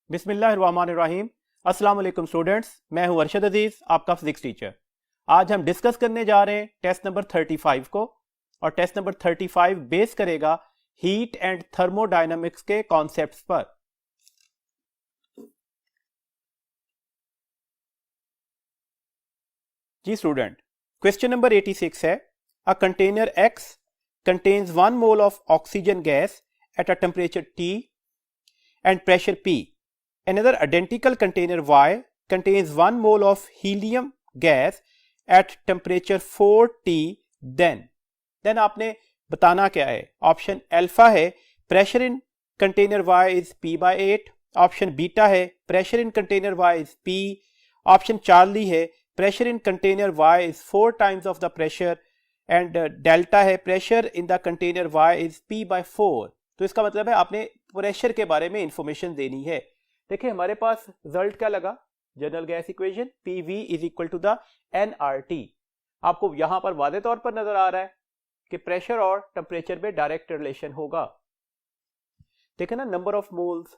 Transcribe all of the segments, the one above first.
बिस्मिल्लाहिर्रहमानिर्रहीम। अस्सलाम वालेकुम स्टूडेंट्स, मैं हूं अरशद अजीज, आपका फिजिक्स टीचर। आज हम डिस्कस करने जा रहे हैं टेस्ट नंबर 35 को, और टेस्ट नंबर 35 बेस करेगा हीट एंड थर्मोडायनामिक्स के कॉन्सेप्ट्स पर। जी स्टूडेंट, क्वेश्चन नंबर 86 है, a container X contains 1 mole of oxygen gas at a temperature T and pressure P. Another identical container Y contains 1 mole of helium gas at temperature 4T. Then आपने बताना क्या है। Option alpha है pressure in container Y is P/8, option beta है pressure in container Y is P, option Charlie है pressure in container Y is 4 times of the pressure, and delta है pressure in the container Y is P/4। तो इसका मतलब है आपने pressure के बारे में इंफॉर्मेशन देनी है। देखिए हमारे पास रिजल्ट क्या लगा, general gas equation PV is equal to the nRT। आपको यहां पर वादे तौर पर नजर आ रहा है कि प्रेशर और टेम्परेचर में डायरेक्ट रिलेशन होगा। देखिए ना, नंबर ऑफ मोल्स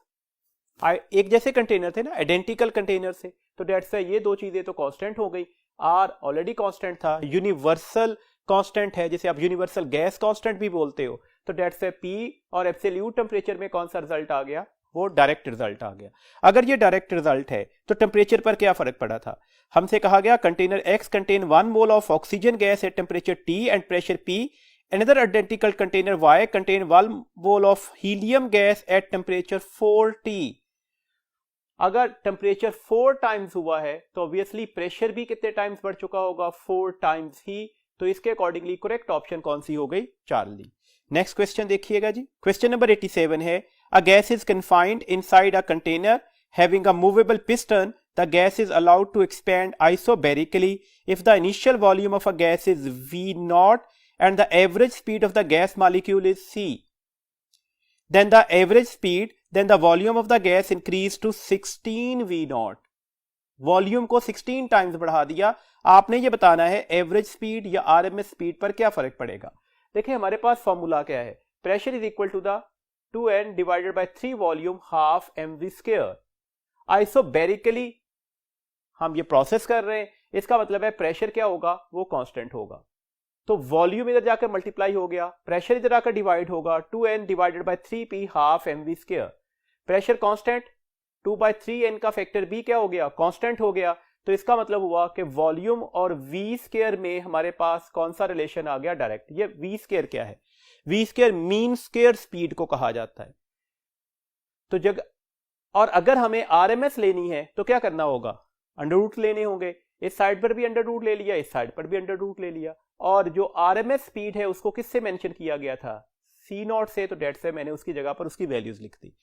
एक जैसे कंटेनर थे ना, आइडेंटिकल कंटेनर से, तो डेट्स ये दो चीजें तो कांस्टेंट हो गई। आर ऑलरेडी कांस्टेंट था, यूनिवर्सल कांस्टेंट है जिसे आप यूनिवर्सल गैस कांस्टेंट भी बोलते हो। तो डेट्स P और एब्सोल्यूट टेम्परेचर में कौन सा रिजल्ट आ गया, वो डायरेक्ट रिजल्ट आ गया। अगर ये डायरेक्ट रिजल्ट है तो टेम्परेचर पर क्या फर्क पड़ा था। हमसे कहा गया container X contain 1 mole of oxygen gas at temperature T and pressure P। Another identical container Y contain 1 mole of helium gas at temperature 4T. अगर टेम्परेचर 4 टाइम्स हुआ है तो ऑब्वियसली प्रेशर भी कितने टाइम्स बढ़ चुका होगा, 4 टाइम्स ही। तो इसके अकॉर्डिंगली करेक्ट ऑप्शन कौन सी हो गई, चार्ली। नेक्स्ट क्वेश्चन देखिएगा जी, क्वेश्चन नंबर 87 है, a gas is confined inside a container having a movable piston, the gas is allowed to expand isobarically if the initial volume of a gas is V0 and the average speed of the gas molecule is C. Then the average speed, then the volume of the gas increased to 16 V0. Volume को 16 times बढ़ा दिया। आपने ये बताना है average speed या RMS speed पर क्या फर्क पड़ेगा। देखिए हमारे पास फॉर्मूला क्या है, pressure is equal to the 2n divided by 3 volume half mv square. Isobarically हम ये प्रोसेस कर रहे हैं, इसका मतलब है प्रेशर क्या होगा, वो कांस्टेंट होगा। तो वॉल्यूम इधर जाकर मल्टीप्लाई हो गया, प्रेशर इधर आकर डिवाइड होगा, 2n divided bye 3p half mv square. Pressure constant, 2/3n का फैक्टर b क्या हो गया, कांस्टेंट हो गया। तो इसका मतलब हुआ कि वॉल्यूम और v स्क्वायर में हमारे पास कौन सा रिलेशन आ गया, डायरेक्ट। ये v स्क्वायर क्या है, v square mean square speed को कहा जाता है। तो जब और अगर हमें आरएमएस लेनी है तो क्या करना होगा, अंडर रूट लेने होंगे। इस साइड पर भी अंडर रूट ले लिया, इस साइड पर भी अंडर रूट ले लिया। और जो आरएमएस स्पीड है उसको किससे मेंशन किया गया था, C0 से, तो डेट से मैंने उसकी जगह पर उसकी वैल्यूज लिख दी।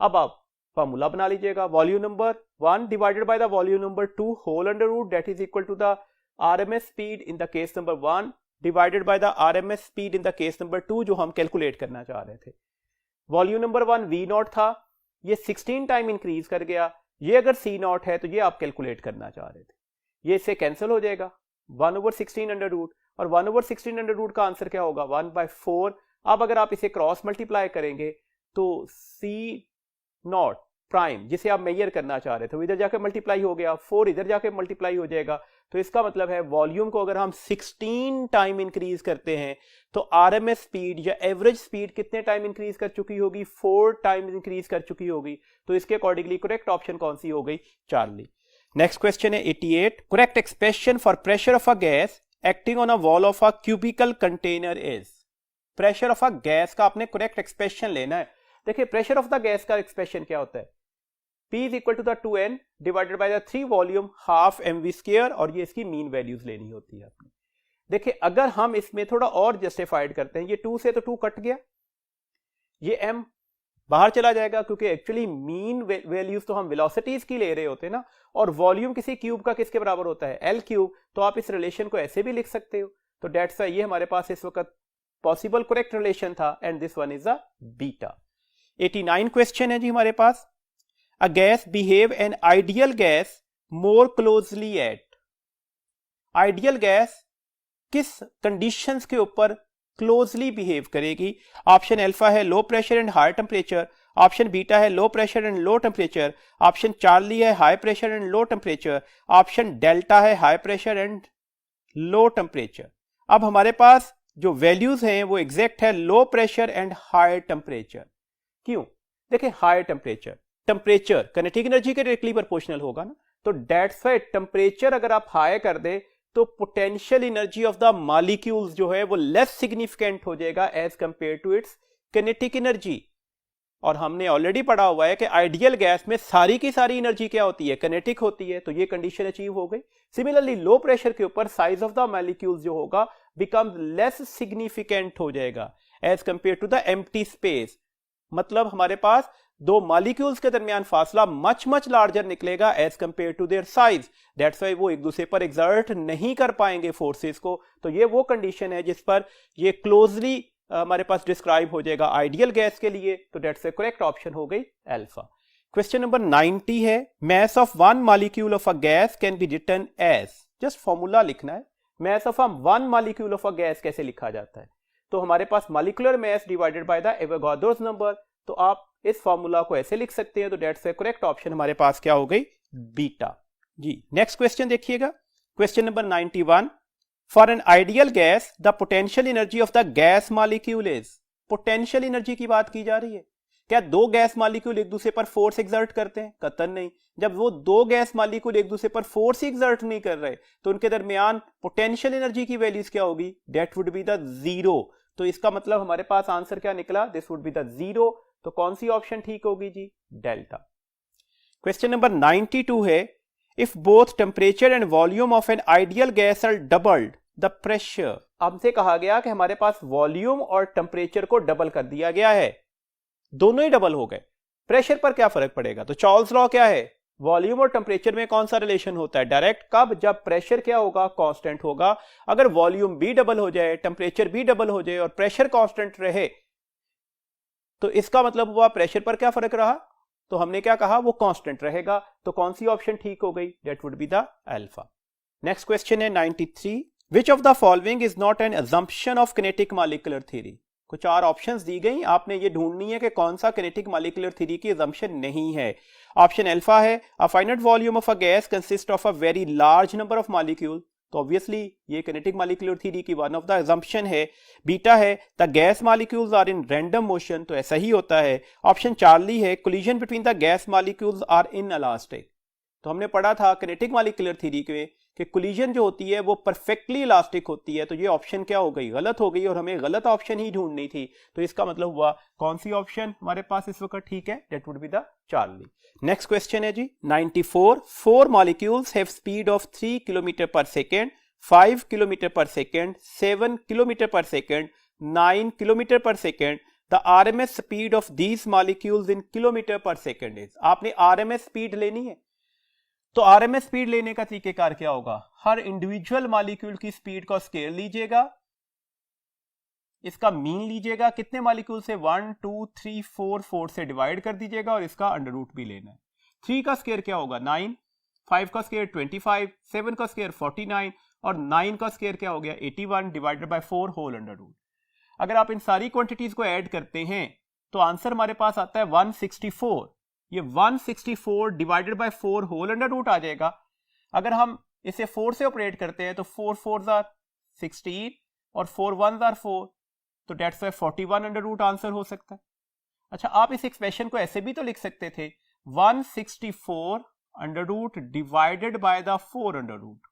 अब आप फॉर्मूला बना लीजिएगा, volume number 1 divided by the volume number 2 whole under root, that is equal to the RMS speed in the case number 1 divided by the RMS speed in the case number 2 जो हम calculate करना चाह रहे थे। Volume number 1 V0 था, ये 16 time increase कर गया। ये अगर C0 है तो ये आप कैलकुलेट करना चाह रहे थे, ये इससे कैंसिल हो जाएगा, 1/16 अंडर रूट, और 1/16 अंडर रूट का आंसर क्या होगा, 1/4। अब अगर आप इसे क्रॉस मल्टीप्लाई करेंगे तो C0 प्राइम जिसे आप मेजर करना चाह रहे थे वो इधर जाकर मल्टीप्लाई हो गया, 4 इधर जाकर मल्टीप्लाई हो जाएगा। तो इसका मतलब है वॉल्यूम को अगर हम 16 टाइम इंक्रीज करते हैं तो आरएमएस स्पीड या एवरेज स्पीड कितने टाइम इंक्रीज कर चुकी होगी, 4 टाइम इंक्रीज कर चुकी होगी। तो इसके अकॉर्डिंगली करेक्ट ऑप्शन कौन सी हो गई, चार्ली। नेक्स्ट क्वेश्चन है 88, correct expression for pressure of a gas acting on a wall of a cubical container is. Pressure of a gas का आपने करेक्ट एक्सप्रेशन लेना है। देखिए प्रेशर ऑफ द गैस का एक्सप्रेशन क्या होता है, P is equal to the 2n divided by the 3 volume half mv square, और ये इसकी मीन वैल्यूज लेनी होती है आपने। देखिए अगर हम इसमें थोड़ा और जस्टिफाइड करते हैं, ये 2 से तो 2 कट गया, ये m बाहर चला जाएगा, क्योंकि एक्चुअली मीन वैल्यूज तो हम वेलोसिटीज की ले रहे होते हैं ना, और वॉल्यूम किसी क्यूब का किसके बराबर होता है, L क्यूब। तो आप इस रिलेशन को ऐसे भी लिख सकते हो। तो डेट्स ये हमारे पास इस वक्त पॉसिबल करेक्ट रिलेशन था, and this one is a beta. 89 question है जी हमारे पास, a gas behave an ideal gas more closely at. Ideal gas किस कंडीशंस के ऊपर क्लोजली बिहेव करेगी। ऑप्शन अल्फा है low pressure and high temperature, option beta है low pressure and low temperature, option Charlie है high pressure and low temperature, option delta है high pressure and low temperature. अब हमारे पास जो वैल्यूज हैं वो एग्जैक्ट है low pressure and high temperature. क्यों? देखिए हाई टेम्परेचर काइनेटिक एनर्जी के डायरेक्टली प्रोपोर्शनल होगा ना, तो दैट्स व्हाई टेम्परेचर अगर आप हाई कर दे तो potential energy of the molecules जो है वो लेस सिग्निफिकेंट हो जाएगा as compare to its kinetic energy. और हमने ऑलरेडी पढ़ा हुआ है कि आइडियल गैस में सारी की सारी एनर्जी क्या होती है? काइनेटिक होती है, तो ये कंडीशन अचीव हो गई। सिमिलरली लो प्रेशर के ऊपर साइज ऑफ द मॉलिक्यूल्स जो होगा बिकम लेस सिग्निफिकेंट हो जाएगा as compare to the empty space. मतलब हमारे पास दो मॉलिक्यूल्स के दरमियान फासला मच लार्जर निकलेगा as compare to their size. That's why वो एक दूसरे पर एग्जर्ट नहीं कर पाएंगे फोर्सेस को। तो ये वो कंडीशन है जिस पर ये क्लोजली हमारे पास डिस्क्राइब हो जाएगा आइडियल गैस के लिए। तो दैट्स करेक्ट ऑप्शन हो गई अल्फा। क्वेश्चन नंबर 90 है mass of one molecule of a gas can be written as. Just formula लिखना है। Mass of one molecule of a gas कैसे लिखा जाता है? तो हमारे पास molecular mass divided by the Avogadro's number. तो आप इस फॉर्मूला को ऐसे लिख सकते हैं। तो दैट्स करेक्ट ऑप्शन हमारे पास क्या हो गई? बीटा। जी नेक्स्ट क्वेश्चन देखिएगा। Question number 91 for an ideal gas the potential energy of the gas molecule is. Potential energy की बात की जा रही है। क्या दो गैस मॉलिक्यूल एक दूसरे पर फोर्स एक्सर्ट करते हैं? कतई नहीं। जब वो दो गैस मॉलिक्यूल एक दूसरे पर फोर्स एक्सर्ट नहीं कर रहे तो उनके दरमियान पोटेंशियल एनर्जी की वैल्यूज क्या होगी? That would be the zero. तो इसका मतलब हमारे पास आंसर क्या निकला? This would be the zero. तो कौन सी ऑप्शन ठीक होगी जी? डेल्टा। क्वेश्चन नंबर 92 है if both temperature and volume of an ideal gas are doubled the pressure. हमसे कहा गया कि हमारे पास वॉल्यूम और टेम्परेचर को डबल कर दिया गया है, दोनों ही डबल हो गए, प्रेशर पर क्या फर्क पड़ेगा? तो चार्ल्स लॉ क्या है? वॉल्यूम और टेम्परेचर में कौन सा रिलेशन होता है? डायरेक्ट। कब? जब प्रेशर क्या होगा? कांस्टेंट होगा। अगर वॉल्यूम भी डबल हो जाए, टेम्परेचर भी डबल हो जाए और प्रेशर कांस्टेंट रहे तो इसका मतलब हुआ प्रेशर पर क्या फर्क रहा? तो हमने क्या कहा? वो कांस्टेंट रहेगा। तो कौन सी ऑप्शन ठीक हो गई? That would be the alpha. Next question है 93 विच of the following is not an assumption of kinetic molecular theory. कुछ चार ऑप्शंस दी गई, आपने ये ढूंढनी है कि कौन सा किनेटिक मॉलिक्यूलर थ्योरी की अजम्पशन नहीं है। ऑप्शन अल्फा है a finite volume of a gas consist of a very large number of molecule. तो ऑब्वियसली ये किनेटिक मॉलिक्यूलर थ्योरी की वन ऑफ द अजम्पशन है। बीटा है the gas molecules are in random motion. तो ऐसा ही होता है। ऑप्शन चार्ली है collision between the gas molecules are inelastic. तो हमने पढ़ा था किनेटिक मॉलिक्यूलर थ्योरी में कि कोलिजन जो होती है वो परफेक्टली इलास्टिक होती है। तो ये ऑप्शन क्या हो गई? गलत हो गई और हमें गलत ऑप्शन ही ढूंढनी थी। तो इसका मतलब हुआ कौन सी ऑप्शन हमारे पास इस वक्त ठीक है? That would be the Charlie. Next question है जी 94 four molecules have speed of 3 kilometre पर सेकेंड, 5 किलोमीटर पर सेकेंड, 7 किलोमीटर पर सेकेंड, 9 किलोमीटर पर second. The RMS speed of these molecules in kilometre पर सेकेंड इज। आपने RMS स्पीड लेनी है। तो RMS स्पीड लेने का तरीकेकार क्या होगा? हर इंडिविजुअल मॉलिक्यूल की स्पीड का स्केल लीजिएगा, इसका मीन लीजिएगा, कितने मॉलिक्यूल से 1 2 3 4 4 से डिवाइड कर दीजिएगा और इसका अंडर रूट भी लेना है। 3 का स्केयर क्या होगा? 9, 5 का स्केयर 25, 7 का स्केयर 49 और 9 का स्केयर क्या हो गया? 81 divided by 4 whole under root. अगर आप इन सारी क्वांटिटीज को ऐड करते हैं तो आंसर हमारे पास आता है 164। ये 164 divided by 4 whole under root आ जाएगा। अगर हम इसे 4 से ऑपरेट करते हैं तो 4 4s आर 16 और 4 1s आर 4। तो that's why 41 under root answer हो सकता है। अच्छा, आप इस एक्सप्रेशन को ऐसे भी तो लिख सकते थे 164 under root divided by the 4 under root.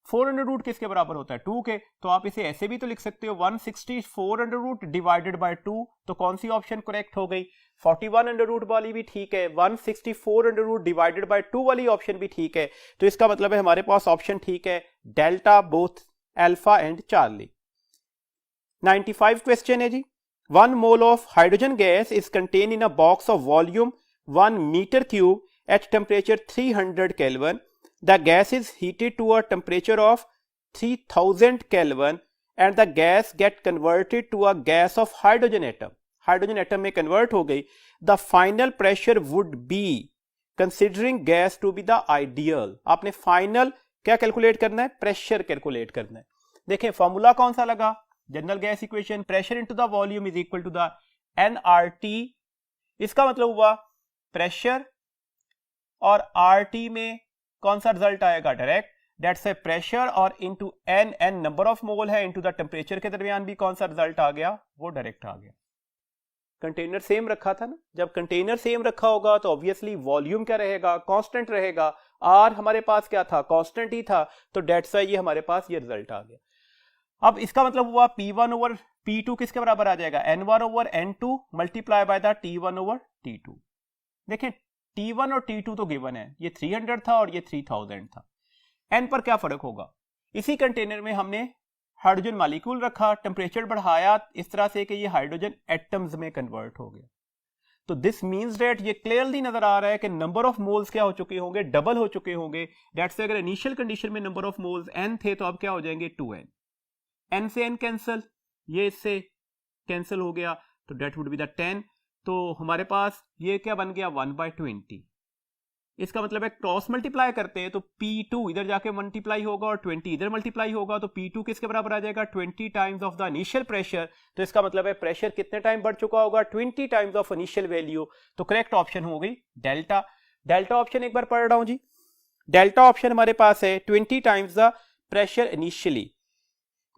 4 under root किसके बराबर होता है? 2 के। तो आप इसे ऐसे भी तो लिख सकते हो 164 अंडर रूट डिवाइडेड बाय 2। तो कौन सी ऑप्शन करेक्ट हो गई? 41 अंडर रूट वाली भी ठीक है, 164 अंडर रूट डिवाइडेड बाय 2 वाली ऑप्शन भी ठीक है। तो इसका मतलब है हमारे पास ऑप्शन ठीक है, delta both alpha and Charlie. 95 question है जी 1 mole of hydrogen gas is contain in a box of volume 1 metre cube at temperature 300 kelvin. The gas is heated to a temperature of 3000 Kelvin and the gas get converted to a gas of hydrogen atom. Hydrogen atom में convert हो गई। The final pressure would be considering gas to be the ideal. आपने final क्या calculate करना है? Pressure calculate करना है। देखें फॉर्मूला कौन सा लगा? General gas equation, pressure into the volume is equal to the nRT। इसका मतलब हुआ प्रेशर और RT में कौन सा रिजल्ट आएगा, डायरेक्ट, दैट्स ए प्रेशर, और into n number of mole है, इनटू द टेम्परेचर के दरमियान भी कौन सा रिजल्ट आ गया, वो डायरेक्ट आ गया। कंटेनर सेम रखा था ना, जब कंटेनर सेम रखा होगा तो ऑब्वियसली वॉल्यूम क्या रहेगा, कांस्टेंट रहेगा। आर हमारे पास क्या था, कांस्टेंट ही था, तो दैट्स व्हाई ये हमारे पास ये रिजल्ट आ गया। अब इसका मतलब हुआ P1 ओवर P2 किसके बराबर आ जाएगा, N1 over N2 multiply by the T1 over T2। देखें T1 और T2 तो गिवन है, ये 300 था और ये 3000 था। N पर क्या फर्क होगा, इसी कंटेनर में हमने हाइड्रोजन मॉलिक्यूल रखा, टेम्परेचर बढ़ाया इस तरह से कि ये हाइड्रोजन एटम्स में कन्वर्ट हो गया। तो दिस मींस दैट ये क्लियरली नजर आ रहा है कि नंबर ऑफ मोल्स क्या हो चुके होंगे, डबल हो चुके होंगे। दैट्स से अगर इनिशियल कंडीशन में नंबर ऑफ मोल्स n थे तो अब क्या हो जाएंगे 2n, n से n कैंसिल, ये इससे कैंसिल हो गया, तो दैट वुड बी द 10। तो हमारे पास ये क्या बन गया 1/20। इसका मतलब है क्रॉस मल्टीप्लाई करते हैं तो P2 इधर जाके मल्टीप्लाई होगा और 20 इधर मल्टीप्लाई होगा, तो P2 किसके बराबर आ जाएगा 20 times of the initial pressure. तो इसका मतलब है प्रेशर कितने टाइम बढ़ चुका होगा 20 टाइम्स ऑफ इनिशियल वैल्यू। तो करेक्ट ऑप्शन हो गई डेल्टा। डेल्टा ऑप्शन एक बार पढ़ रहा हूं जी, डेल्टा ऑप्शन हमारे पास है 20 times the pressure initially.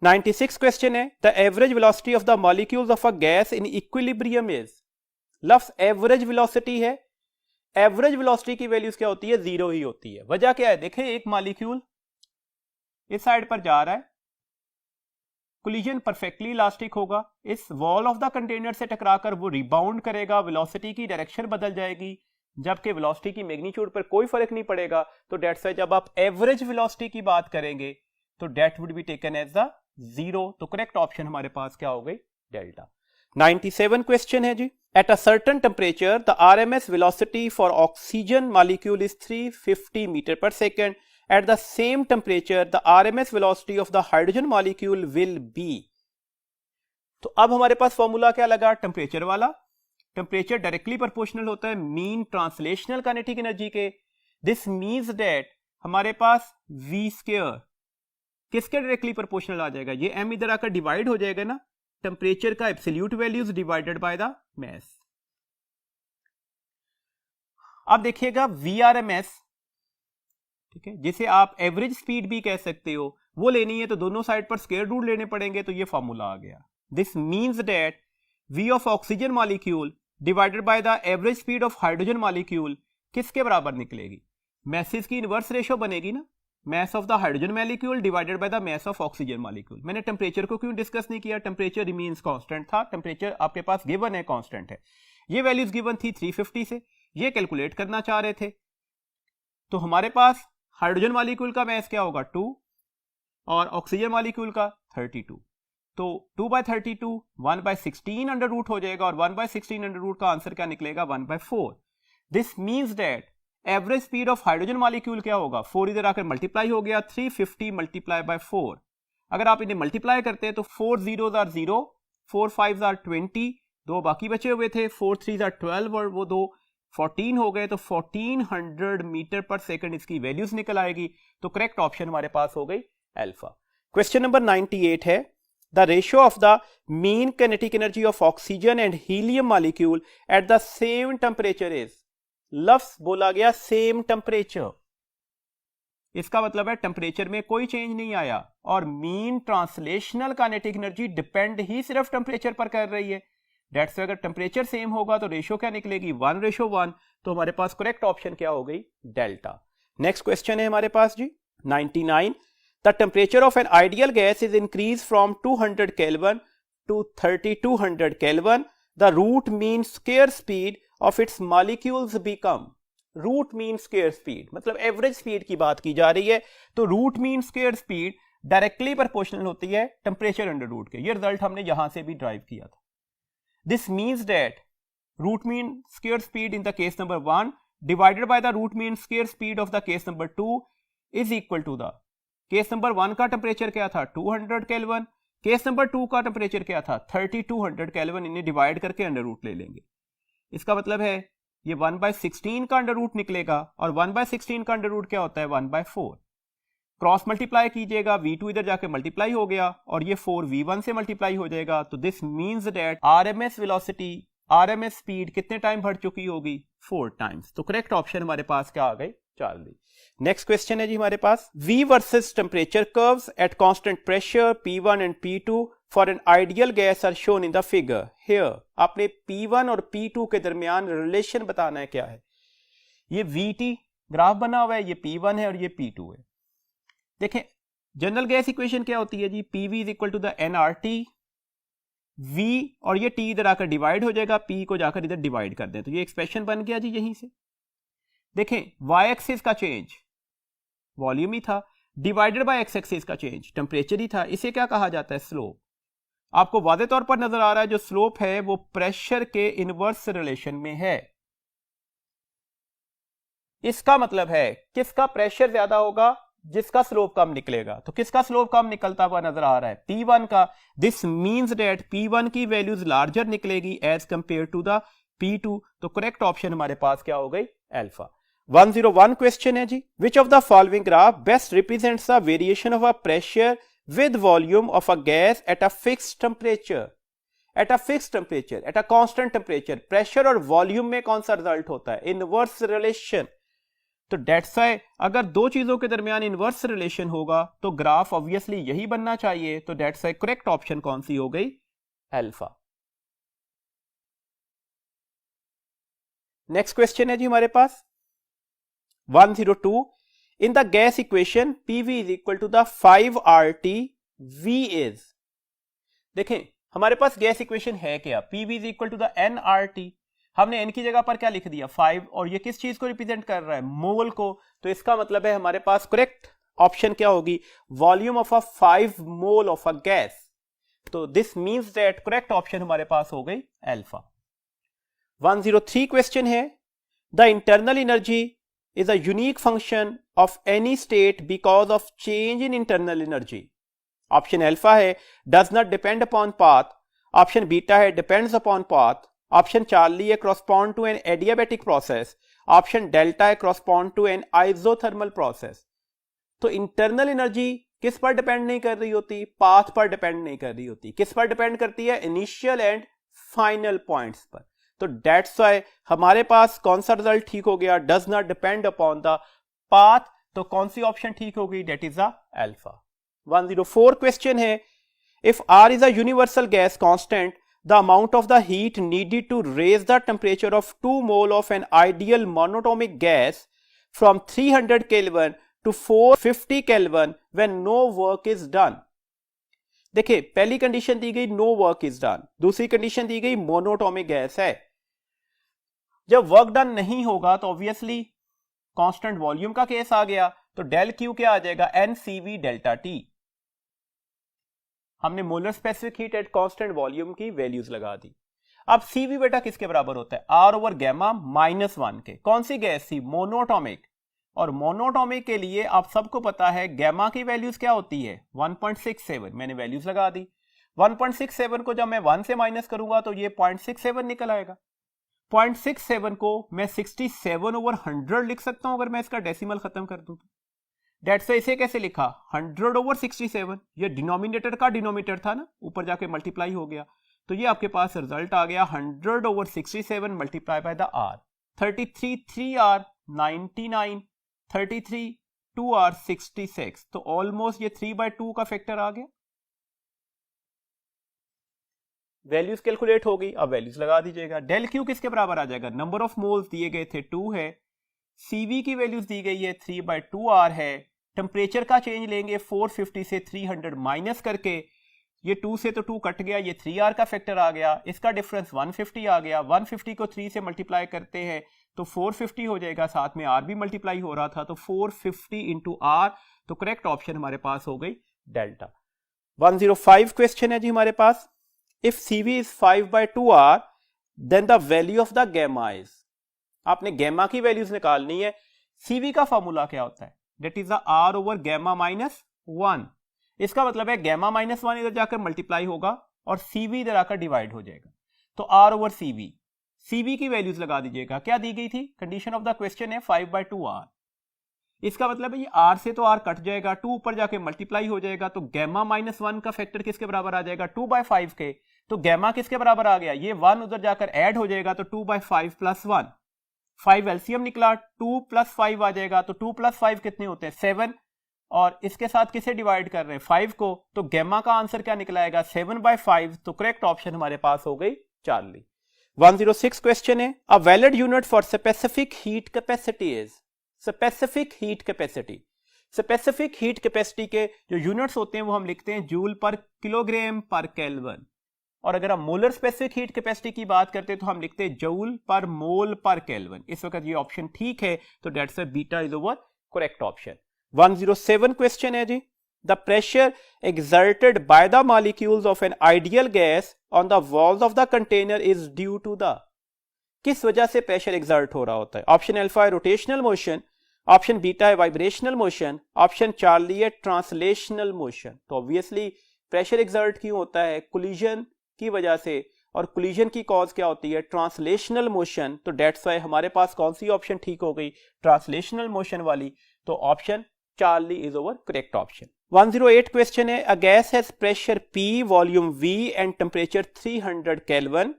96 question है, the average velocity of the molecules of a gas in equilibrium is. लफ्ज एवरेज वेलोसिटी है, एवरेज वेलोसिटी की वैल्यूज क्या होती है, जीरो ही होती है। वजह क्या है, देखें एक मॉलिक्यूल इस साइड पर जा रहा है, कोलिजन परफेक्टली इलास्टिक होगा, इस वॉल ऑफ द कंटेनर से टकराकर वो रिबाउंड करेगा, वेलोसिटी की डायरेक्शन बदल जाएगी, जबकि वेलोसिटी की मैग्नीट्यूड पर कोई फर्क नहीं पड़ेगा। तो दैट्स व्हाई जब आप एवरेज वेलोसिटी की बात करेंगे तो that would be taken as the zero. तो करेक्ट ऑप्शन हमारे पास क्या हो गई डेल्टा। 97 क्वेश्चन है जी, at a certain temperature the RMS velocity for oxygen molecule is 350 meter per second. At the same temperature the RMS velocity of the hydrogen molecule will be। तो अब हमारे पास formula क्या लगा, टेम्परेचर वाला। Temperature directly proportional होता है mean translational kinetic energy के। This means that हमारे पास v स्क्वायर किसके डायरेक्टली प्रोपोर्शनल आ जाएगा, ये m इधर आकर डिवाइड हो जाएगा ना, टेम्परेचर का absolute values divided by the mass. अब देखिएगा VRMS, ठीक है, जिसे आप एवरेज स्पीड भी कह सकते हो, वो लेनी है तो दोनों साइड पर स्क्वायर रूट लेने पड़ेंगे, तो ये फॉर्मूला आ गया। This means that V of oxygen molecule divided by the average speed of hydrogen molecule किसके बराबर निकलेगी, मैसेज की इनवर्स रेशो बनेगी ना, mass of the hydrogen molecule divided by the mass of oxygen molecule। मैंने temperature को क्यों discuss नहीं किया, टेम्परेचर रिमेन्स कांस्टेंट था, टेम्परेचर आपके पास गिवन है, कांस्टेंट है। ये वैल्यूज गिवन थी 350 से, ये कैलकुलेट करना चाह रहे थे, तो हमारे पास हाइड्रोजन मॉलिक्यूल का मास क्या होगा 2 और ऑक्सीजन मॉलिक्यूल का 32। तो 2/32 1/16 अंडर रूट हो जाएगा और 1/16 अंडर रूट का आंसर क्या निकलेगा 1/4। This means that average speed of hydrogen molecule क्या होगा, 4 इधर आकर मल्टीप्लाई हो गया, 350 मल्टीप्लाई बाय 4। अगर आप इन्हें मल्टीप्लाई करते हैं तो 4 zeros are 0, 4 5s are 20, दो बाकी बचे हुए थे, 4 3s are 12 और वो दो 14 हो गए, तो 1400 मीटर पर सेकंड इसकी वैल्यूज निकल आएगी। तो करेक्ट ऑप्शन हमारे पास हो गई अल्फा। क्वेश्चन नंबर 98 है, the ratio of the mean kinetic energy of oxygen and helium molecule at the same temperature is. लफ्ज बोला गया सेम टेम्परेचर, इसका मतलब है टेम्परेचर में कोई चेंज नहीं आया और mean translational kinetic energy depend ही सिर्फ टेम्परेचर पर कर रही है। डेट्स से अगर टेम्परेचर सेम होगा तो रेशियो क्या निकलेगी 1:1। तो हमारे पास करेक्ट ऑप्शन क्या हो गई डेल्टा। नेक्स्ट क्वेश्चन है हमारे पास जी 99, the temperature of an ideal gas is increase from 200 kelvin to 3200 kelvin, the root mean square speed of its molecules become. Root mean square speed मतलब एवरेज स्पीड की बात की जा रही है, तो root mean square speed directly proportional होती है टेम्परेचर अंडर रूट के। ये रिजल्ट हमने यहां से भी ड्राइव किया था। This means that root mean square speed in the case number 1 divided by the root mean square speed of the case number 2 is equal to the case number 1 का temperature क्या था 200 kelvin, case number 2 का temperature क्या था 3200 kelvin. इन्हें divide करके under root ले लेंगे। इसका मतलब है ये 1/16 का अंडर रूट निकलेगा और 1/16 का अंडर रूट क्या होता है 1/4। क्रॉस मल्टीप्लाई कीजिएगा, V2 इधर जाके मल्टीप्लाई हो गया और ये 4 V1 से मल्टीप्लाई हो जाएगा। तो this means that RMS velocity, RMS speed कितने टाइम बढ़ चुकी होगी? 4 टाइम्स। तो करेक्ट ऑप्शन हमारे पास क्या आ गई? चार्ली। नेक्स्ट क्वेश्चन है जी हमारे पास, V versus temperature curves at constant pressure P1 and P2 for an ideal gas are shown in the figure here. आपने P1 और P2 के दरमियान रिलेशन बताना है क्या है। ये VT ग्राफ बना हुआ है, ये P1 है और ये P2 है। देखें जनरल गैस इक्वेशन क्या होती है जी, PV is equal to the nRT, V और ये T इधर आकर डिवाइड हो जाएगा, P को जाकर इधर डिवाइड कर दें तो ये एक्सप्रेशन बन गया जी यहीं से। देखें y एक्सिस का चेंज वॉल्यूम ही था, डिवाइडेड बाय x एक्सिस का चेंज टेम्परेचर ही था, इसे क्या कहा जाता है? स्लोप। आपको वादे तौर पर नजर आ रहा है जो स्लोप है वो प्रेशर के इनवर्स रिलेशन में है। इसका मतलब है किसका प्रेशर ज्यादा होगा? जिसका स्लोप कम निकलेगा। तो किसका स्लोप कम निकलता हुआ नजर आ रहा है? P1 का। दिस मींस दैट P1 की वैल्यूज लार्जर निकलेगी as compare to the P2। तो करेक्ट ऑप्शन हमारे पास क्या हो गई? अल्फा। 101 क्वेश्चन है जी, which of the following graph best represents the variation of a pressure with volume of a gas at a fixed temperature? At a fixed temperature, at a constant temperature, pressure और volume में कौन सा result होता है? Inverse relation. तो that's why अगर दो चीजों के दरमियान इनवर्स रिलेशन होगा तो ग्राफ ऑब्वियसली यही बनना चाहिए। तो डेट्स व्हाई करेक्ट ऑप्शन कौन सी हो गई? अल्फा। नेक्स्ट क्वेश्चन है जी हमारे पास 102, in the gas equation PV is equal to the 5RT, V is. देखें हमारे पास गैस इक्वेशन है क्या? PV is equal to the nRT। हमने n की जगह पर क्या लिख दिया? 5, और ये किस चीज को रिप्रेजेंट कर रहा है? मोल को। तो इसका मतलब है हमारे पास करेक्ट ऑप्शन क्या होगी? Volume of a 5 mole of a gas. तो this means that correct option हमारे पास हो गई अल्फा। 103 क्वेश्चन है, the internal energy is a unique function of any state because of change in internal energy. Option alpha है does not depend upon path, option beta है depends upon path, option Charlie है correspond to an adiabatic process, option delta है correspond to an isothermal process। तो internal energy किस पर depend नहीं कर रही होती? पाथ पर डिपेंड नहीं कर रही होती। किस पर डिपेंड करती है? इनिशियल एंड फाइनल पॉइंट्स पर। तो डेट्स व्हाई हमारे पास कौन सा रिजल्ट ठीक हो गया? Does not depend upon the path. तो कौन सी ऑप्शन ठीक होगी? That is a alpha. 104 question है, if R is a universal gas constant, the amount of the heat needed to raise the temperature of 2 mole of an ideal monatomic gas from 300 Kelvin to 450 Kelvin when no work is done। देखिए पहली condition दी गई no work is done, दूसरी condition दी गई monatomic gas है। जब work done नहीं होगा तो ऑब्वियसली कांस्टेंट वॉल्यूम का केस आ गया, तो डेल क्यू क्या आ जाएगा? NCV delta T। हमने molar specific heat at constant volume की वैल्यूज लगा दी। अब CV बेटा किसके बराबर होता है? R ओवर गैमा -1 के। कौन सी गैस थी? मोनोटोमिक। और मोनोटोमिक के लिए आप सबको पता है गैमा की वैल्यूज क्या होती है? 1.67। मैंने वैल्यूज लगा दी। 1.67 को जब मैं 1 से माइनस करूंगा तो ये 0.67 निकल आएगा। 0.67 को मैं 67 ओवर 100 लिख सकता हूं अगर मैं इसका डेसिमल खत्म कर दूं तो। डेट से इसे कैसे लिखा? 100 ओवर 67। ये डिनोमिनेटर का डिनोमिनेटर था ना, ऊपर जाके मल्टीप्लाई हो गया। तो ये आपके पास रिजल्ट आ गया 100 over 67 multiply by the R। 33 3R 99, 33 2R 66। तो ऑलमोस्ट ये 3/2 का फैक्टर आ गया। वैल्यूज कैलकुलेट होगी, अब वैल्यूज लगा दीजिएगा। डेल क्यू किसके बराबर आ जाएगा? नंबर ऑफ मोल्स दिए गए थे 2 है, CV की वैल्यूज दी गई है 3/2R है, टेम्परेचर का चेंज लेंगे 450 से 300 माइनस करके, ये 2 से तो 2 कट गया, ये 3R का फैक्टर आ गया, इसका डिफरेंस 150 आ गया। 150 को 3 से मल्टीप्लाई करते हैं तो 450 हो जाएगा, साथ में R भी मल्टीप्लाई हो रहा था तो 450 इंटू R। तो करेक्ट ऑप्शन हमारे पास हो गई डेल्टा। 105 क्वेश्चन है जी हमारे पास, if CV is 5/2R then the value of the gamma is. आपने गैमा की वैल्यूज निकालनी है। CV का फॉर्मूला क्या होता है? That is the R over gamma -1। इसका मतलब है गैमा -1 इधर जाकर मल्टीप्लाई होगा और CV इधर आकर डिवाइड हो जाएगा। तो R ओवर CV की वैल्यूज लगा दीजिएगा। क्या दी गई थी? कंडीशन ऑफ द क्वेश्चन है 5/2R। इसका मतलब है ये r से तो r कट जाएगा, 2 ऊपर जाके मल्टीप्लाई हो जाएगा, तो गैमा -1 का फैक्टर किसके बराबर आ जाएगा, 2/5 के। तो गैमा किसके बराबर आ गया, ये 1 उधर जाकर ऐड हो जाएगा, तो 2/5 + 1, 5 एलसीएम निकला, 2 + 5 आ जाएगा, तो 2 + 5 कितने होते हैं 7, और इसके साथ किसे डिवाइड कर रहे हैं 5 को, तो गैमा का आंसर क्या निकलाएगा 7/5। तो करेक्ट ऑप्शन हमारे पास हो गई चार्ली। 106 क्वेश्चन है, a valid unit for specific heat capacity is, specific heat capacity. Specific heat capacity के जो यूनिट्स होते हैं वो हम लिखते हैं जूल पर किलोग्राम पर केल्विन, और अगर हम मोलर स्पेसिफिक हीट कैपेसिटी की बात करते हैं तो हम लिखते हैं जूल पर मोल पर केल्विन। इस वक्त ये ऑप्शन ठीक है, तो that's beta is our correct option. 107 question है जी, the pressure exerted by the molecules of an ideal gas on the walls of the container is due to the, किस वजह से प्रेशर एग्जर्ट हो रहा होता है। ऑप्शन अल्फा है रोटेशनल मोशन, ऑप्शन बीटा है वाइब्रेशनल मोशन, ऑप्शन चार्ली है ट्रांसलेशनल मोशन। तो ऑब्वियसली प्रेशर एग्जर्ट क्यों होता है, कोलिजन की वजह से, और कोलिजन की कॉज क्या होती है ट्रांसलेशनल मोशन। तो डेट्स वाई हमारे पास कौन सी ऑप्शन ठीक हो गई, ट्रांसलेशनल मोशन वाली। तो option charlie is our correct option. 108 question है, a gas has pressure P, volume V and temperature 300 kelvin,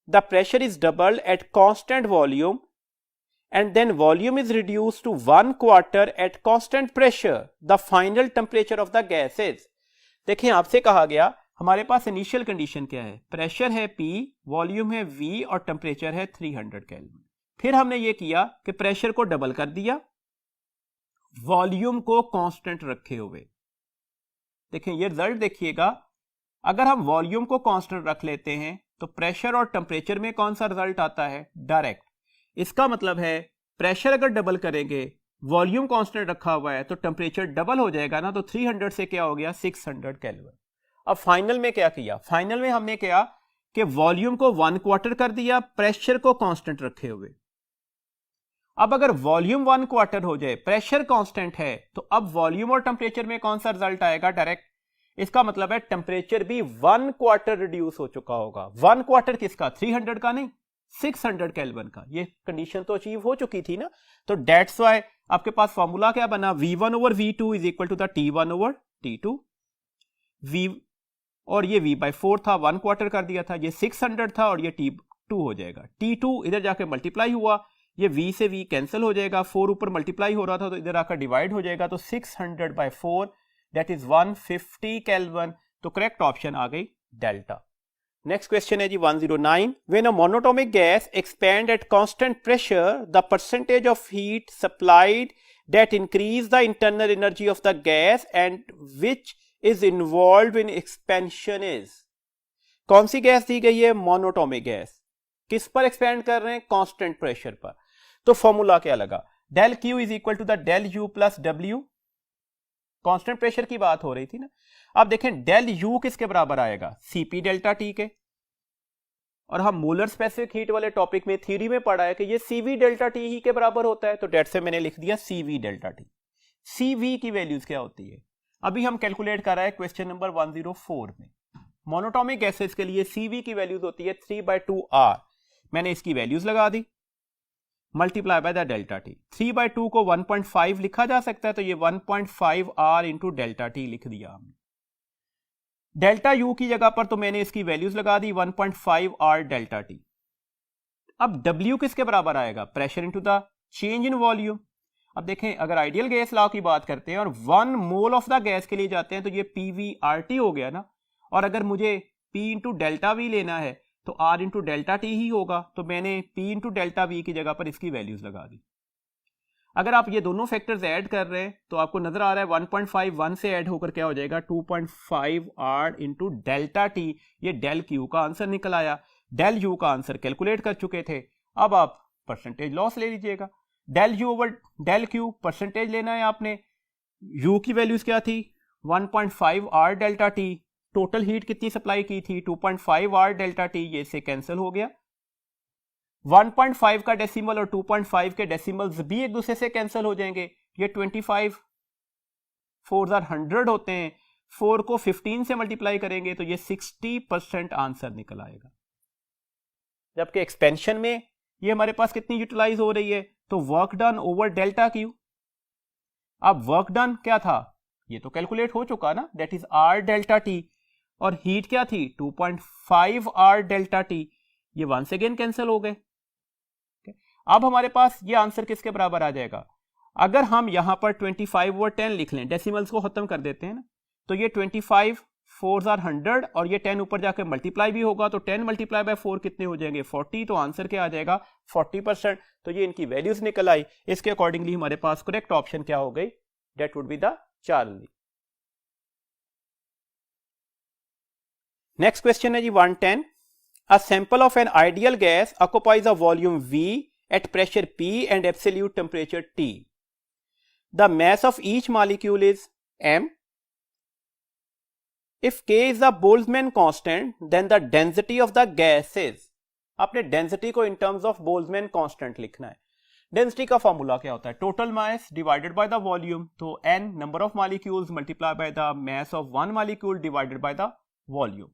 the pressure is doubled at constant volume and then volume is reduced to 1/4 at constant pressure, the final temperature of the gas is। देखिए आपसे कहा गया हमारे पास initial condition क्या है, pressure है P, volume है V और टेम्परेचर है 300 केल्विन। फिर हमने ये किया कि प्रेशर को डबल कर दिया, वॉल्यूम को कांस्टेंट रखे हुए। देखिए ये रिजल्ट देखिएगा, अगर हम वॉल्यूम को कांस्टेंट रख लेते हैं तो प्रेशर और टेम्परेचर में कौन सा रिजल्ट आता है, डायरेक्ट। इसका मतलब है प्रेशर अगर डबल करेंगे, वॉल्यूम कांस्टेंट रखा हुआ है, तो टेम्परेचर डबल हो जाएगा ना, तो 300 से क्या हो गया 600 केल्विन। अब फाइनल में क्या किया, फाइनल में हमने क्या कि वॉल्यूम को 1/4 कर दिया, प्रेशर को कांस्टेंट रखे हुए। अब अगर वॉल्यूम 1/4 हो जाए, प्रेशर कांस्टेंट है, तो अब वॉल्यूम और टेम्परेचर में कौन सा रिजल्ट आएगा, डायरेक्ट। इसका मतलब है टेम्परेचर भी 1/4 रिड्यूस हो चुका होगा। 1/4 किसका, 300 का नहीं, 600 केल्विन का। ये कंडीशन तो अचीव हो चुकी थी ना, तो डेट्स वाई आपके पास फॉर्मूला क्या बना, V1/V2 is equal to the T1/T2। V और ये V/4 था, 1/4 कर दिया था, ये 600 था और ये T2 हो जाएगा। T2 इधर जाके मल्टीप्लाई हुआ, ये V से V कैंसिल हो जाएगा, 4 ऊपर मल्टीप्लाई हो रहा था तो इधर आकर डिवाइड हो जाएगा, तो 600/4 दैट इज 150 केल्विन। तो करेक्ट ऑप्शन आ गई डेल्टा। नेक्स्ट क्वेश्चन है जी 109, when a monatomic gas expand eight constant pressure the percentage of heat supplied that increase the internal energy of the gas and which is involve in expansion is. कौन सी gas दी गई है, monatomic gas. किस पर expand कर रहे हैं, constant pressure पर। तो फॉर्मूला क्या लगा, del Q is equal to the del U plus W. Constant pressure की बात हो रही थी ना। अब देखें डेल यू किसके बराबर आएगा, सीपी डेल्टा टी के। और हम मोलर स्पेसिफिक हीट वाले टॉपिक में थ्योरी में पढ़ा है कि ये सीवी डेल्टा टी ही के बराबर होता है, तो डेट से मैंने लिख दिया सीवी डेल्टा टी। सीवी की वैल्यूज क्या होती है, अभी हम कैलकुलेट कर रहे हैं क्वेश्चन नंबर 104 में। मोनोटोमिक गैसेस के लिए सीवी की वैल्यूज होती है 3/2 R। मैंने इसकी वैल्यूज लगा दी, multiply by the delta T. 3/2 को 1.5 लिखा जा सकता है, तो ये 1.5 R इंटू डेल्टा टी लिख दिया हमने। डेल्टा यू की जगह पर तो मैंने इसकी वैल्यूज लगा दी 1.5 R डेल्टा टी। अब W किसके बराबर आएगा, pressure into the change in volume. अब देखें अगर आइडियल गैस लॉ की बात करते हैं और 1 मोल ऑफ द गैस के लिए जाते हैं तो ये PV/RT हो गया ना, और अगर मुझे P इंटू डेल्टा वी लेना है तो R इंटू डेल्टा टी ही होगा, तो मैंने P इंटू डेल्टा वी की जगह पर इसकी वैल्यूज लगा दी। अगर आप ये दोनों फैक्टर्स ऐड कर रहे हैं तो आपको नजर आ रहा है 1.5 1 से ऐड होकर क्या हो जाएगा 2.5 R इंटू डेल्टा टी। ये डेल क्यू का आंसर निकल आया। डेल यू का आंसर कैलकुलेट कर चुके थे, अब आप परसेंटेज लॉस ले लीजिएगा। Del U over del Q percentage लेना है आपने। यू की वैल्यूज क्या थी 1.5 R delta T, total heat कितनी सप्लाई की थी 2.5 R डेल्टा टी, ये से कैंसिल हो गया। 1.5 का डेसिमल और 2.5 के डेसिमल्स भी एक दूसरे से कैंसिल हो जाएंगे। ये 25 4 आर 100 होते हैं, 4 को 15 से मल्टीप्लाई करेंगे तो ये 60% आंसर निकल आएगा। जबकि एक्सपेंशन में ये हमारे पास कितनी यूटिलाइज हो रही है, तो work done over delta Q. अब वर्क डन क्या था, ये तो कैलकुलेट हो चुका ना, that is R delta T, और हीट क्या थी 2.5 आर डेल्टा टी, ये वंस अगेन कैंसिल हो गए। अब हमारे पास ये आंसर किसके बराबर आ जाएगा, अगर हम यहां पर 25/10 लिख लें, डेसिमल्स को खत्म कर देते हैं ना, तो ये 25 4s are 100 और ये 10 ऊपर जाकर मल्टीप्लाई भी होगा, तो 10 मल्टीप्लाई बाय 4 कितने हो जाएंगे 40, तो आंसर क्या आ जाएगा 40%। तो ये इनकी वैल्यूज निकल आई, इसके अकॉर्डिंगली हमारे पास करेक्ट ऑप्शन क्या हो गई, that would be the Charlie. Next question है जी 110, a sample of an ideal gas occupies a volume V at pressure P and absolute temperature T. The mass of each molecule is m. If K is the Boltzmann constant, then the density of the gas is, आपने density को in terms of Boltzmann constant लिखना है। Density का formula क्या होता है, total mass divided by the volume, तो n number of molecules multiply by the mass of one molecule divided by the volume.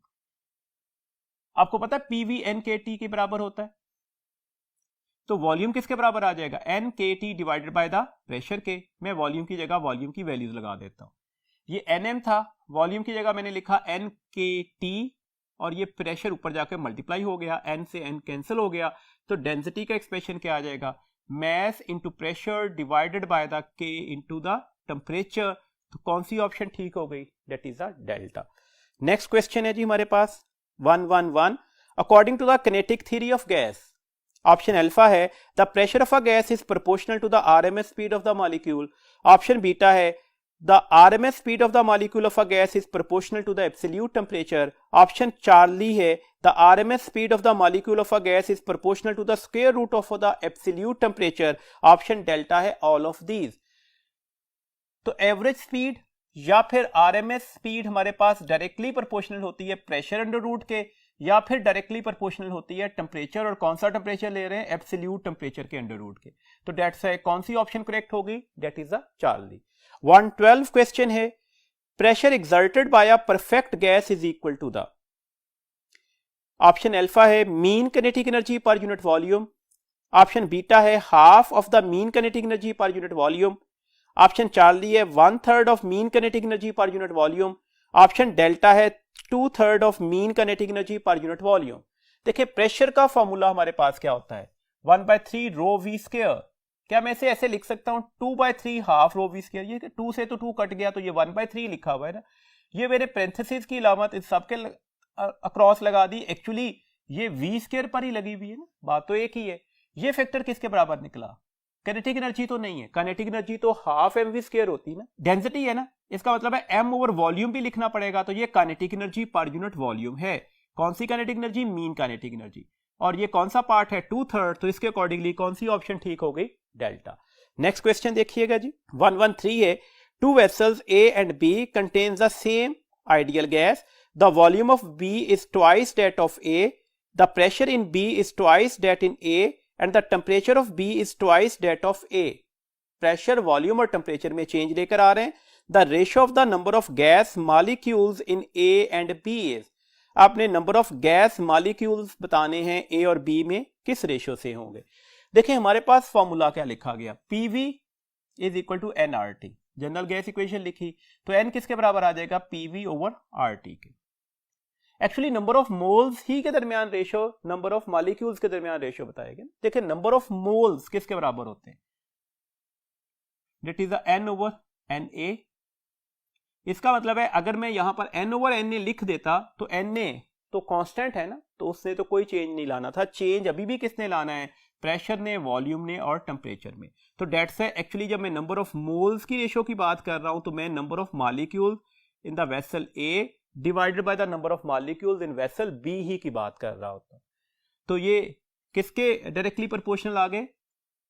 आपको पता है PV NKT के बराबर होता है, तो वॉल्यूम किसके बराबर आ जाएगा NKT divided by the pressure के। मैं वॉल्यूम की जगह वॉल्यूम की वैल्यूज लगा देता हूं, ये NM था, वॉल्यूम की जगह मैंने लिखा NKT, और ये प्रेशर ऊपर जाकर मल्टीप्लाई हो गया, N से N कैंसिल हो गया, तो डेंसिटी का एक्सप्रेशन क्या आ जाएगा, mass into pressure divided by the K into the temperature. तो कौन सी ऑप्शन ठीक हो गई, that is the delta. Next question है जी हमारे पास 111, according to the kinetic theory of gas, option alpha है the pressure of a gas is proportional to the RMS speed of the molecule, option beta है the RMS speed of the molecule of a gas is proportional to the absolute temperature, option Charlie है the RMS speed of the molecule of a gas is proportional to the square root of the absolute temperature, option delta है all of these. तो average speed या फिर RMS speed हमारे पास directly proportional होती है pressure under root के, या फिर डायरेक्टली प्रोपोर्शनल होती है टेम्परेचर, और कौन सा टेम्परेचर ले रहे हैं एब्सोल्यूट टेम्परेचर के अंडर रूट के। तो दैट्स है कौन सी ऑप्शन करेक्ट होगी, that is the charlie. 112 question है, pressure exerted by a perfect gas is equal to the, option alpha है mean kinetic energy per unit volume, option beta है half of the mean kinetic energy per unit volume, option Charlie है 1/3 of mean kinetic energy per unit volume, option delta है 2/3 of mean kinetic energy per unit volume. देखिए pressure का formula हमारे पास क्या होता है 1/3 रो वी स्क्वायर, क्या मैं इसे ऐसे लिख सकता हूं 2/3 हाफ रो वी स्क्वायर, ये 2 से तो 2 कट गया, तो ये 1/3 लिखा हुआ है ना, ये मेरे पेरेंथेसिस की अलामत इस सबके अक्रॉस लगा दी, एक्चुअली ये वी स्क्वायर पर ही लगी हुई है ना, बात तो एक ही है। ये फैक्टर किसके बराबर निकला, काइनेटिक एनर्जी तो नहीं है, काइनेटिक एनर्जी तो हाफ mv स्क्वायर होती है ना, डेंसिटी है ना, इसका मतलब है m ओवर वॉल्यूम भी लिखना पड़ेगा, तो ये kinetic energy per unit volume है। कौन सी kinetic energy, mean kinetic energy, और ये कौन सा पार्ट है 2/3, तो इसके अकॉर्डिंगली कौन सी ऑप्शन ठीक हो गई, डेल्टा। नेक्स्ट क्वेश्चन देखिएगा जी 113 है, two vessels A and B contains the same ideal gas, the volume of B is twice that of A, the pressure in B is twice that in A and the temperature of B is twice that of A. Pressure volume और temperature में change लेकर आ रहे हैं। The ratio of the number of gas molecules in A and B is, आपने number of gas molecules बताने हैं A और B में किस रेशियो से होंगे। देखिए हमारे पास फॉर्मूला क्या लिखा गया, PV is equal to nRT, general gas equation लिखी, तो n किसके बराबर आ जाएगा PV ओवर RT के। एक्चुअली नंबर ऑफ मोल्स ही के दरमियान रेशियो नंबर ऑफ मॉलिक्यूल्स के दरमियान रेशियो बताएगा। देखिए नंबर ऑफ मोल्स किसके बराबर होते हैं, that is the n over Na। इसका मतलब है अगर मैं यहां पर n ओवर Na लिख देता तो Na तो कांस्टेंट है ना, तो उसने तो कोई चेंज नहीं लाना था, चेंज अभी भी किसने लाना है, प्रेशर ने, वॉल्यूम ने और टेम्परेचर में। तो डेट्स है एक्चुअली जब मैं नंबर ऑफ मोल्स की रेशियो की बात कर रहा हूं तो मैं number of molecule in the vessel A divided by the number of molecules in vessel B ही की बात कर रहा होता। तो ये किसके डायरेक्टली प्रोपोर्शनल आ गए,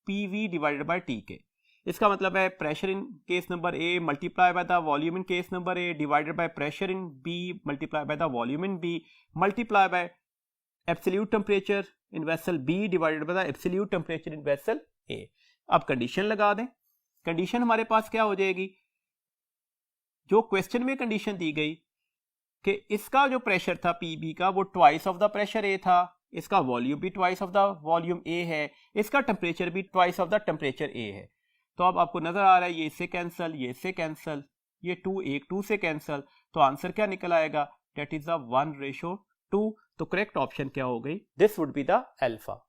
PV डिवाइडेड बाय T के। इसका मतलब है pressure in case number A multiply by the volume in case number A divided by pressure in B multiply by the volume in B multiply by absolute temperature in vessel B divided by the absolute temperature in vessel A। अब condition लगा दें, condition हमारे पास क्या हो जाएगी, जो question में कंडीशन दी गई कि इसका जो प्रेशर था PB का वो twice of the pressure A था, इसका वॉल्यूम भी twice of the volume A है, इसका टेम्परेचर भी twice of the temperature A है। तो अब आपको नजर आ रहा है ये इससे कैंसल, ये इससे कैंसल, ये 2 एक 2 से कैंसल, तो आंसर क्या निकल आएगा, डेट इज द 1:2। तो करेक्ट ऑप्शन क्या हो गई, this would be the alpha.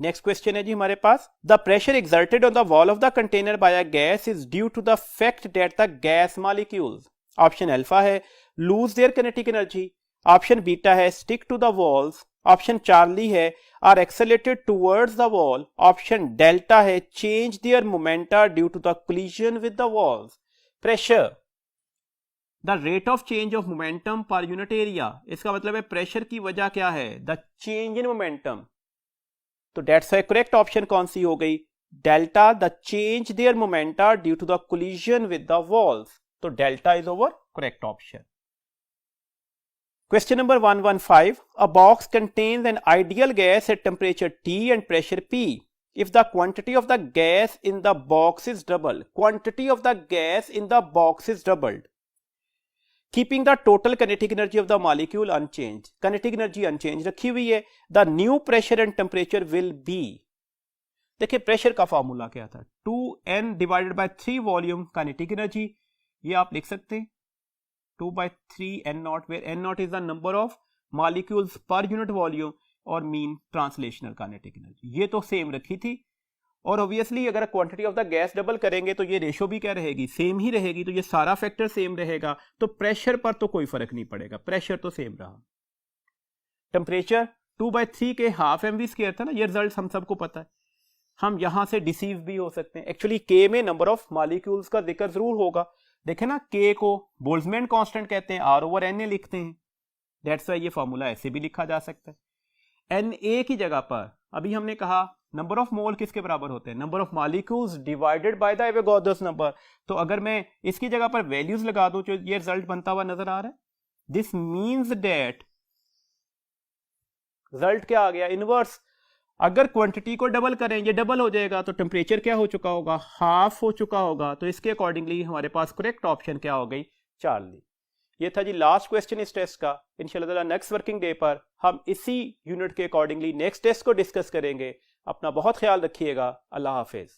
Next question है जी हमारे पास, the pressure exerted on the wall of the container by a gas is due to the fact that the gas molecules, option alpha है lose their kinetic energy, option beta है stick to the walls, option Charlie है are accelerated towards the wall, option delta है change their momenta due to the collision with the walls. Pressure, the rate of change of momentum per unit area, इसका मतलब है pressure की वजह क्या है, the change in momentum. तो that's why correct option कौन सी हो गई, delta, the change their momenta due to the collision with the walls. तो delta is our correct option. Question number 115. A box contains an ideal gas at temperature T and pressure P. If the quantity of the gas in the box is doubled, quantity of the gas in the box is doubled, keeping the total kinetic energy of the molecule unchanged. Kinetic energy unchanged रखी हुई है. The new pressure and temperature will be. देखिए pressure का formula क्या था, 2n divided by 3 volume kinetic energy. ये आप लिख सकते हैं 2/3 n0, where n0 is the number of molecules per unit volume और mean translational kinetic energy. ये तो सेम रखी थी, और ऑब्वियसली अगर quantity of the gas double करेंगे तो ये रेशो भी क्या रहेगी, सेम ही रहेगी, तो ये सारा फैक्टर सेम रहेगा, तो प्रेशर पर तो कोई फर्क नहीं पड़ेगा, प्रेशर तो सेम रहा। टेम्परेचर 2/3 के हाफ mv² था ना, ये रिजल्ट हम सबको पता है। हम यहां से डिसीव भी हो सकते हैं, एक्चुअली के में नंबर ऑफ मॉलिक्यूल्स का जिक्र जरूर होगा, देखे ना, के को बोल्ट्जमैन कांस्टेंट कहते हैं, R/Na लिखते हैं, दैट्स वाई ये फॉर्मूला ऐसे भी लिखा जा सकता है। Na की जगह पर अभी हमने कहा नंबर ऑफ मोल किसके बराबर होते हैं, number of molecules divided by the Avogadro's number. तो अगर मैं इसकी जगह पर वैल्यूज लगा दूं, जो ये रिजल्ट बनता हुआ नजर आ रहा है, दिस मींस दैट रिजल्ट क्या आ गया, इनवर्स। अगर क्वांटिटी को डबल करें, ये डबल हो जाएगा, तो टेम्परेचर क्या हो चुका होगा, हाफ हो चुका होगा, तो इसके अकॉर्डिंगली हमारे पास करेक्ट ऑप्शन क्या हो गई, चार्ली। ये था जी लास्ट क्वेश्चन इस टेस्ट का। इंशाल्लाह नेक्स्ट वर्किंग डे पर हम इसी यूनिट के अकॉर्डिंगली नेक्स्ट टेस्ट को डिस्कस करेंगे। अपना बहुत ख्याल रखिएगा, अल्लाह हाफिज।